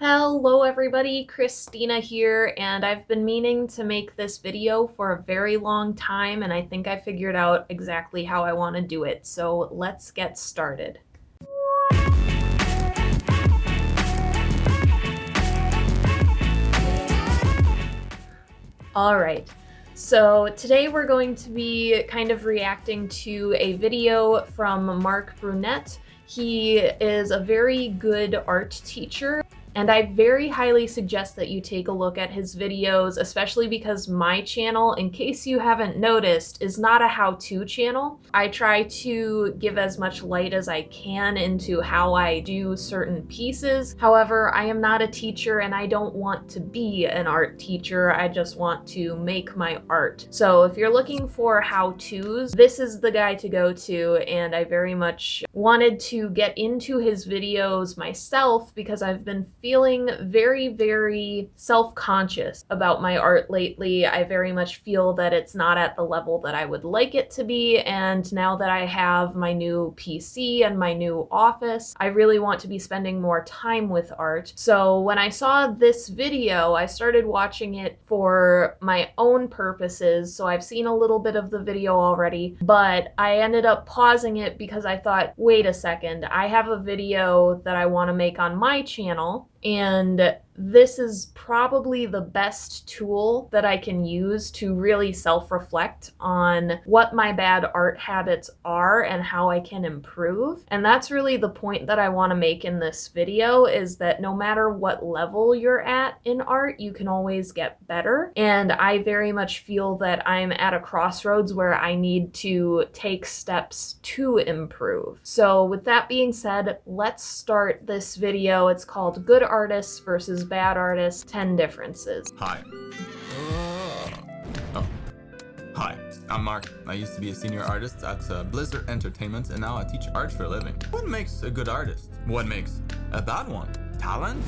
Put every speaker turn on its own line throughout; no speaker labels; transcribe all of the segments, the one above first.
Hello everybody, Christina here, and I've been meaning to make this video for a very long time, and I think I figured out exactly how I want to do it, so let's get started. Alright, so today we're going to be kind of reacting to a video from Marc Brunet. He is a very good art teacher, and I very highly suggest that you take a look at his videos, especially because my channel, in case you haven't noticed, is not a how-to channel. I try to give as much light as I can into how I do certain pieces. However, I am not a teacher and I don't want to be an art teacher. I just want to make my art. So if you're looking for how-tos, this is the guy to go to, and I very much wanted to get into his videos myself because I've been feeling very self-conscious about my art lately. I very much feel that it's not at the level that I would like it to be, and now that I have my new PC and my new office, I really want to be spending more time with art. So when I saw this video, I started watching it for my own purposes, so I've seen a little bit of the video already, but I ended up pausing it because I thought, wait a second, I have a video that I want to make on my channel, and this is probably the best tool that I can use to really self-reflect on what my bad art habits are and how I can improve. And that's really the point that I want to make in this video, is that no matter what level you're at in art, you can always get better. And I very much feel that I'm at a crossroads where I need to take steps to improve. So with that being said, let's start this video. It's called Good Artists versus Bad Artists, 10 Differences.
Hi. Hi, I'm Mark. I used to be a senior artist at Blizzard Entertainment, and now I teach art for a living. What makes a good artist? What makes a bad one? Talent?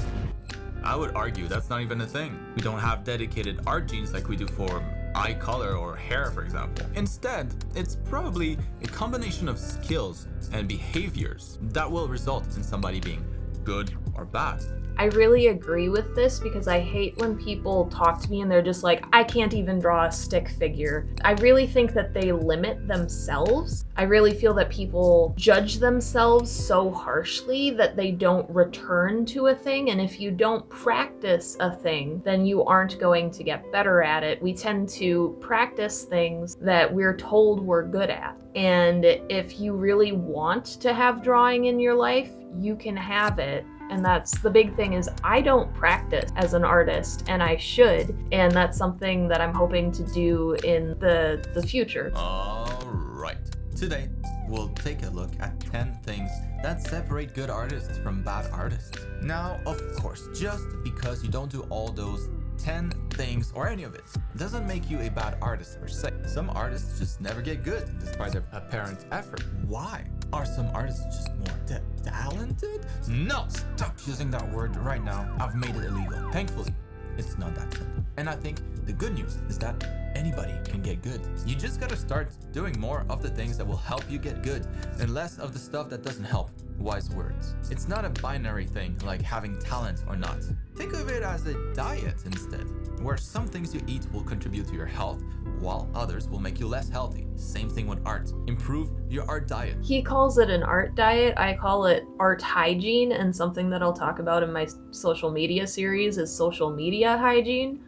I would argue that's not even a thing. We don't have dedicated art genes like we do for eye color or hair, for example. Instead, it's probably a combination of skills and behaviors that will result in somebody being good or bad.
I really agree with this because I hate when people talk to me and they're just like, I can't even draw a stick figure. I really think that they limit themselves. I really feel that people judge themselves so harshly that they don't return to a thing, and if you don't practice a thing, then you aren't going to get better at it. We tend to practice things that we're told we're good at. And if you really want to have drawing in your life, you can have it. And that's the big thing, is I don't practice as an artist, and I should, and that's something that I'm hoping to do in the future.
Alright, today we'll take a look at 10 things that separate good artists from bad artists. Now, of course, just because you don't do all those 10 things or any of it doesn't make you a bad artist per se. Some artists just never get good despite their apparent effort. Why? Are some artists just more talented? No! Stop using that word right now. I've made it illegal. Thankfully, it's not that simple. And I think the good news is that anybody can get good. You just gotta start doing more of the things that will help you get good and less of the stuff that doesn't help. Wise words. It's not a binary thing like having talent or not. Think of it as a diet instead, where some things you eat will contribute to your health, while others will make you less healthy. Same thing with art. Improve your art diet.
He calls it an art diet. I call it art hygiene, and something that I'll talk about in my social media series is social media hygiene.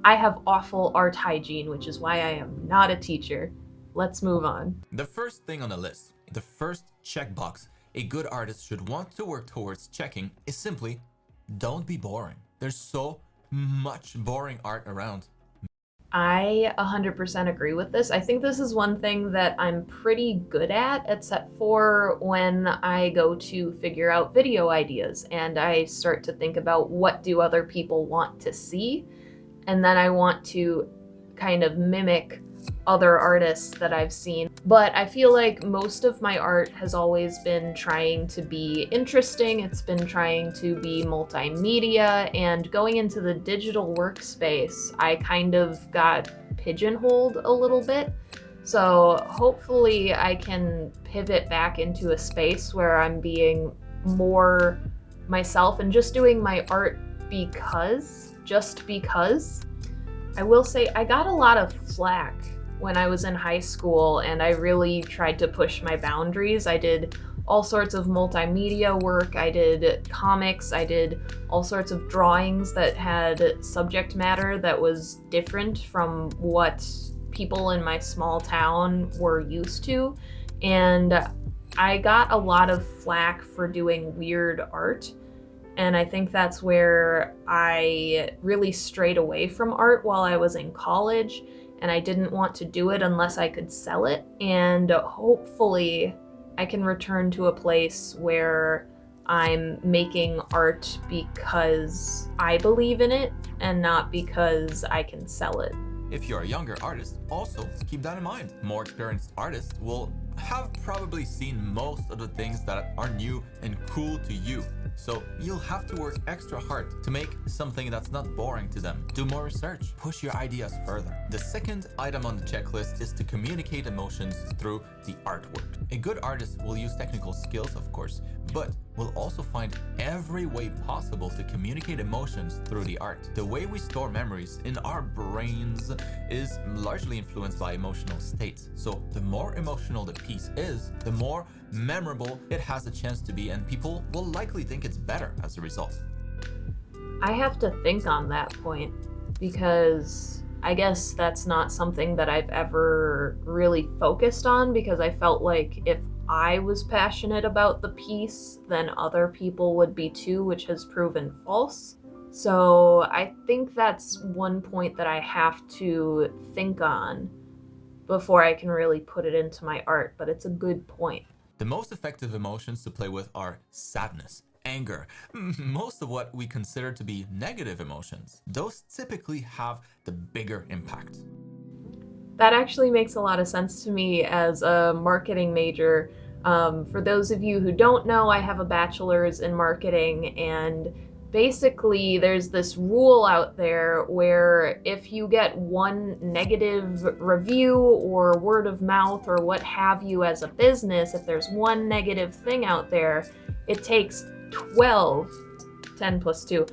I have awful art hygiene, which is why I am not a teacher. Let's move on.
The first thing on the list, the first checkbox a good artist should want to work towards checking, is simply don't be boring. There's so much boring art around.
I 100% agree with this. I think this is one thing that I'm pretty good at, except for when I go to figure out video ideas and I start to think about what do other people want to see, and then I want to kind of mimic other artists that I've seen. But I feel like most of my art has always been trying to be interesting. It's been trying to be multimedia, and going into the digital workspace, I kind of got pigeonholed a little bit. So hopefully I can pivot back into a space where I'm being more myself and just doing my art just because. I will say I got a lot of flack when I was in high school and I really tried to push my boundaries. I did all sorts of multimedia work, I did comics, I did all sorts of drawings that had subject matter that was different from what people in my small town were used to. And I got a lot of flack for doing weird art. And I think that's where I really strayed away from art while I was in college. And I didn't want to do it unless I could sell it. And hopefully I can return to a place where I'm making art because I believe in it and not because I can sell it.
If you're a younger artist, also keep that in mind. More experienced artists will have probably seen most of the things that are new and cool to you. So you'll have to work extra hard to make something that's not boring to them. Do more research, push your ideas further. The second item on the checklist is to communicate emotions through the artwork. A good artist will use technical skills, of course, but will also find every way possible to communicate emotions through the art. The way we store memories in our brains is largely influenced by emotional states. So the more emotional the piece is, the more memorable it has a chance to be, and people will likely think it's better as a result.
I have to think on that point because I guess that's not something that I've ever really focused on, because I felt like if I was passionate about the piece, then other people would be too, which has proven false. So I think that's one point that I have to think on before I can really put it into my art, but it's a good point.
The most effective emotions to play with are sadness, anger, most of what we consider to be negative emotions. Those typically have the bigger impact.
That actually makes a lot of sense to me as a marketing major. For those of you who don't know, I have a bachelor's in marketing, and basically there's this rule out there where if you get one negative review or word of mouth or what have you as a business, if there's one negative thing out there, it takes 10 plus 2,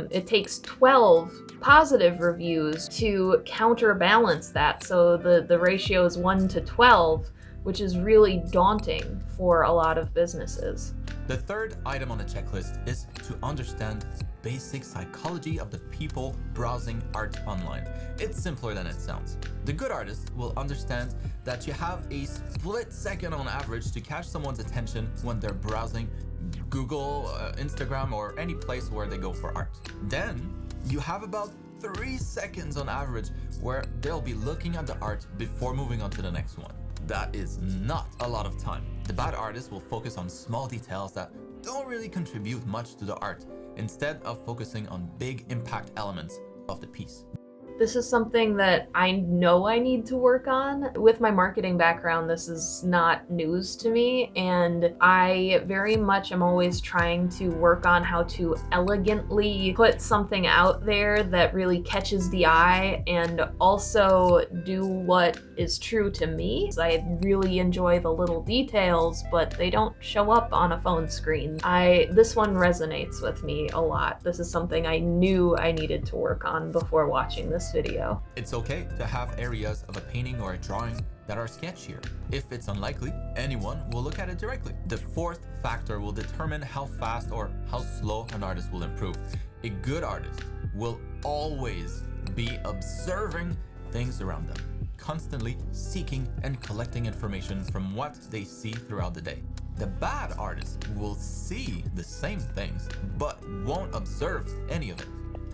it takes 12 positive reviews to counterbalance that. So the ratio is 1 to 12, which is really daunting for a lot of businesses.
The third item on the checklist is to understand basic psychology of the people browsing art online. It's simpler than it sounds. The good artist will understand that you have a split second on average to catch someone's attention when they're browsing Google, Instagram, or any place where they go for art. Then you have about 3 seconds on average where they'll be looking at the art before moving on to the next one. That is not a lot of time. The bad artist will focus on small details that don't really contribute much to the art, instead of focusing on big impact elements of the piece.
This is something that I know I need to work on. With my marketing background, this is not news to me, and I very much am always trying to work on how to elegantly put something out there that really catches the eye and also do what is true to me. I really enjoy the little details, but they don't show up on a phone screen. This one resonates with me a lot. This is something I knew I needed to work on before watching this video.
It's okay to have areas of a painting or a drawing that are sketchier. If it's unlikely, anyone will look at it directly. The fourth factor will determine how fast or how slow an artist will improve. A good artist will always be observing things around them, constantly seeking and collecting information from what they see throughout the day. The bad artist will see the same things, but won't observe any of it.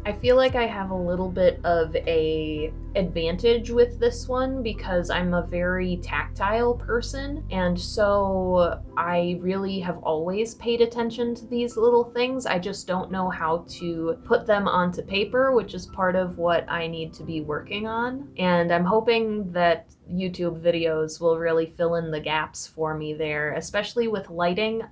I feel like I have a little bit of a advantage with this one because I'm a very tactile person, and so I really have always paid attention to these little things. I just don't know how to put them onto paper, which is part of what I need to be working on. And I'm hoping that YouTube videos will really fill in the gaps for me there, especially with lighting.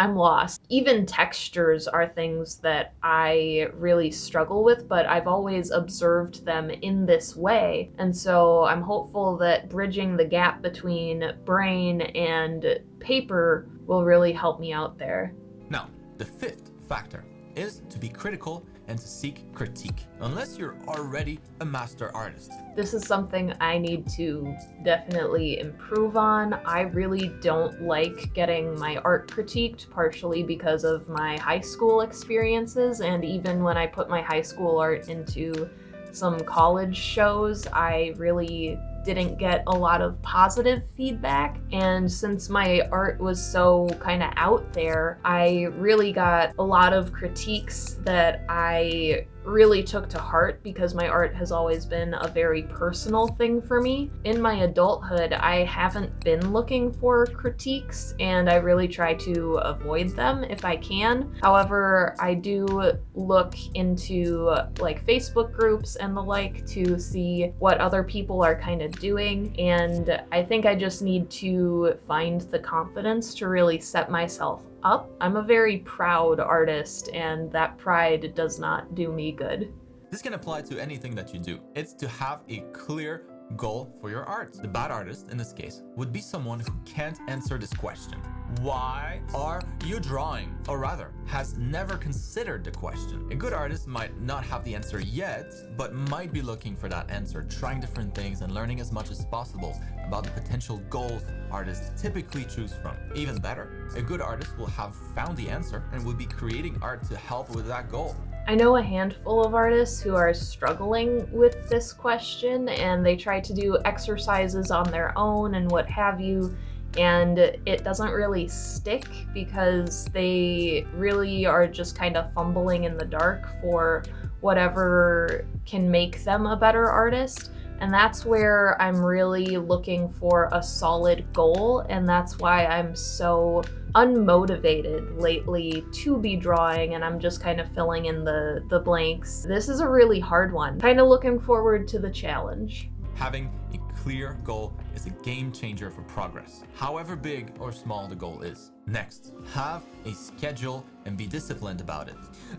I'm lost. Even textures are things that I really struggle with, but I've always observed them in this way. And so I'm hopeful that bridging the gap between brain and paper will really help me out there.
Now, the fifth factor is to be critical and to seek critique, unless you're already a master artist.
This is something I need to definitely improve on. I really don't like getting my art critiqued, partially because of my high school experiences, and even when I put my high school art into some college shows, I really didn't get a lot of positive feedback. And since my art was so kind of out there, I really got a lot of critiques that I really took to heart, because my art has always been a very personal thing for me. In my adulthood, I haven't been looking for critiques, and I really try to avoid them if I can. However, I do look into like Facebook groups and the like to see what other people are kind of doing, and I think I just need to find the confidence to really set myself up. I'm a very proud artist, and that pride does not do me good.
This can apply to anything that you do. It's to have a clear goal for your art. The bad artist, in this case, would be someone who can't answer this question. Why are you drawing? Or rather, has never considered the question. A good artist might not have the answer yet, but might be looking for that answer, trying different things and learning as much as possible about the potential goals artists typically choose from. Even better, a good artist will have found the answer and will be creating art to help with that goal.
I know a handful of artists who are struggling with this question, and they try to do exercises on their own and what have you, and it doesn't really stick because they really are just kind of fumbling in the dark for whatever can make them a better artist. And that's where I'm really looking for a solid goal, and that's why I'm so unmotivated lately to be drawing, and I'm just kind of filling in the blanks. This is a really hard one. Kind of looking forward to the challenge.
Having a clear goal is a game changer for progress, however big or small the goal is. Next, have a schedule and be disciplined about it.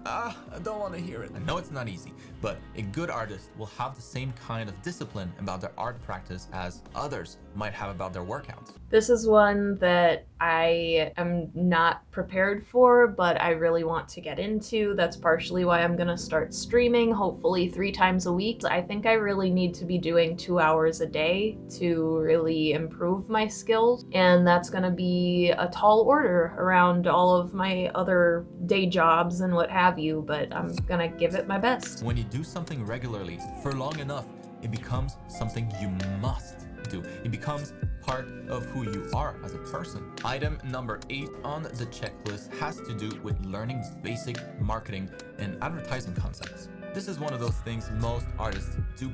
I don't want to hear it. I know it's not easy, but a good artist will have the same kind of discipline about their art practice as others might have about their workouts.
This is one that I am not prepared for, but I really want to get into. That's partially why I'm gonna start streaming, hopefully 3 times a week. I think I really need to be doing 2 hours a day to really improve my skills, and that's gonna be a tall order around all of my other day jobs and what have you, but I'm gonna give it my best.
When you do something regularly for long enough, it becomes something you must do. It becomes part of who you are as a person. Item number 8 on the checklist has to do with learning basic marketing and advertising concepts. This is one of those things most artists do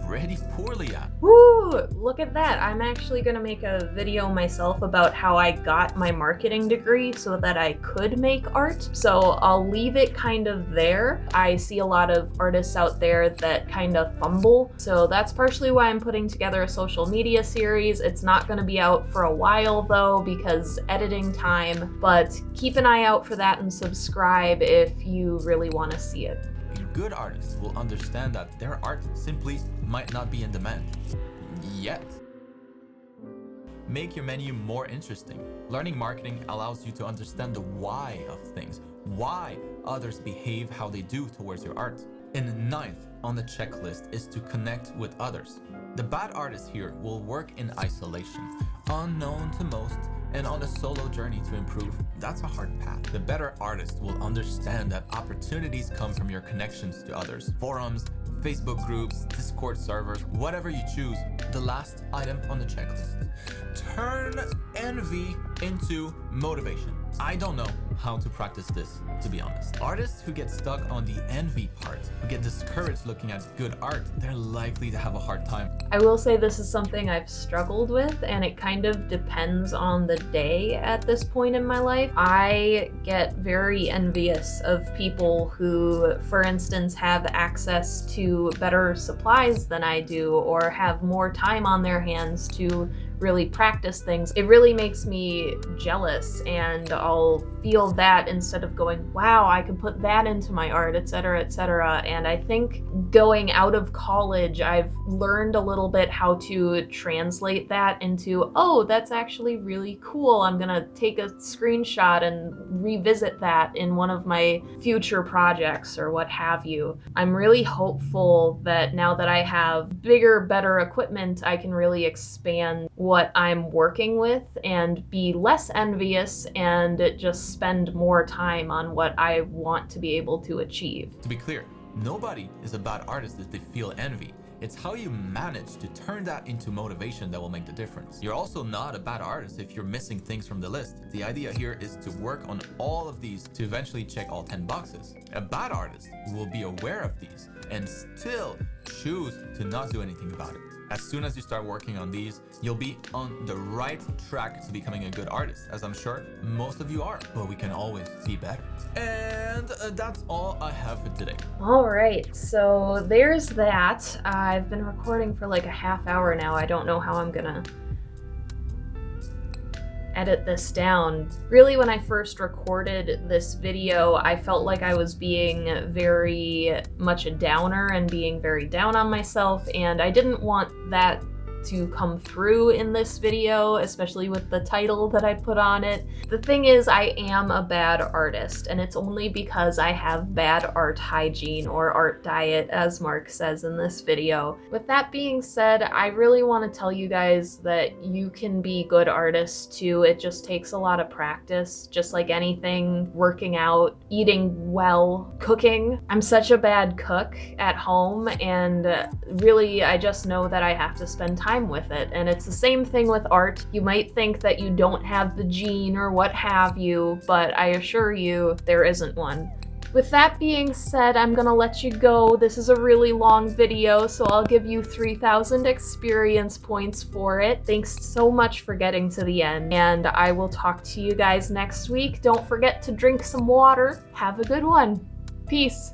pretty poorly at.
Woo! Look at that. I'm actually gonna make a video myself about how I got my marketing degree so that I could make art. So I'll leave it kind of there. I see a lot of artists out there that kind of fumble. So that's partially why I'm putting together a social media series. It's not gonna be out for a while though, because editing time, but keep an eye out for that and subscribe if you really wanna see it.
A good artist will understand that their art simply might not be in demand yet. Make your menu more interesting. Learning marketing allows you to understand the why of things, why others behave how they do towards your art. And 9th on the checklist is to connect with others. The bad artist here will work in isolation, unknown to most, and on a solo journey to improve. That's a hard path. The better artist will understand that opportunities come from your connections to others. Forums, Facebook groups, Discord servers, whatever you choose. The last item on the checklist. Turn envy into motivation. I don't know how to practice this, to be honest. Artists who get stuck on the envy part, who get discouraged looking at good art, they're likely to have a hard time.
I will say this is something I've struggled with, and it kind of depends on the day at this point in my life. I get very envious of people who, for instance, have access to better supplies than I do, or have more time on their hands to really practice things, it really makes me jealous, and I'll feel that instead of going, wow, I could put that into my art, etc., etc. And I think going out of college, I've learned a little bit how to translate that into, oh, that's actually really cool. I'm gonna take a screenshot and revisit that in one of my future projects or what have you. I'm really hopeful that now that I have bigger, better equipment, I can really expand what I'm working with and be less envious and just spend more time on what I want to be able to achieve.
To be clear, nobody is a bad artist if they feel envy. It's how you manage to turn that into motivation that will make the difference. You're also not a bad artist if you're missing things from the list. The idea here is to work on all of these to eventually check all 10 boxes. A bad artist will be aware of these and still choose to not do anything about it. As soon as you start working on these, you'll be on the right track to becoming a good artist, as I'm sure most of you are, but we can always be better. And that's all I have for today.
All right, so there's that. I've been recording for like a half hour now. I don't know how I'm gonna edit this down. Really, when I first recorded this video, I felt like I was being very much a downer and being very down on myself, and I didn't want that to come through in this video, especially with the title that I put on it. The thing is, I am a bad artist, and it's only because I have bad art hygiene, or art diet, as Mark says in this video. With that being said, I really want to tell you guys that you can be good artists too. It just takes a lot of practice, just like anything, working out, eating well, cooking. I'm such a bad cook at home, and really, I just know that I have to spend time with it. And it's the same thing with art. You might think that you don't have the gene or what have you, but I assure you there isn't one. With that being said, I'm gonna let you go. This is a really long video, so I'll give you 3,000 experience points for it. Thanks so much for getting to the end, and I will talk to you guys next week. Don't forget to drink some water. Have a good one. Peace.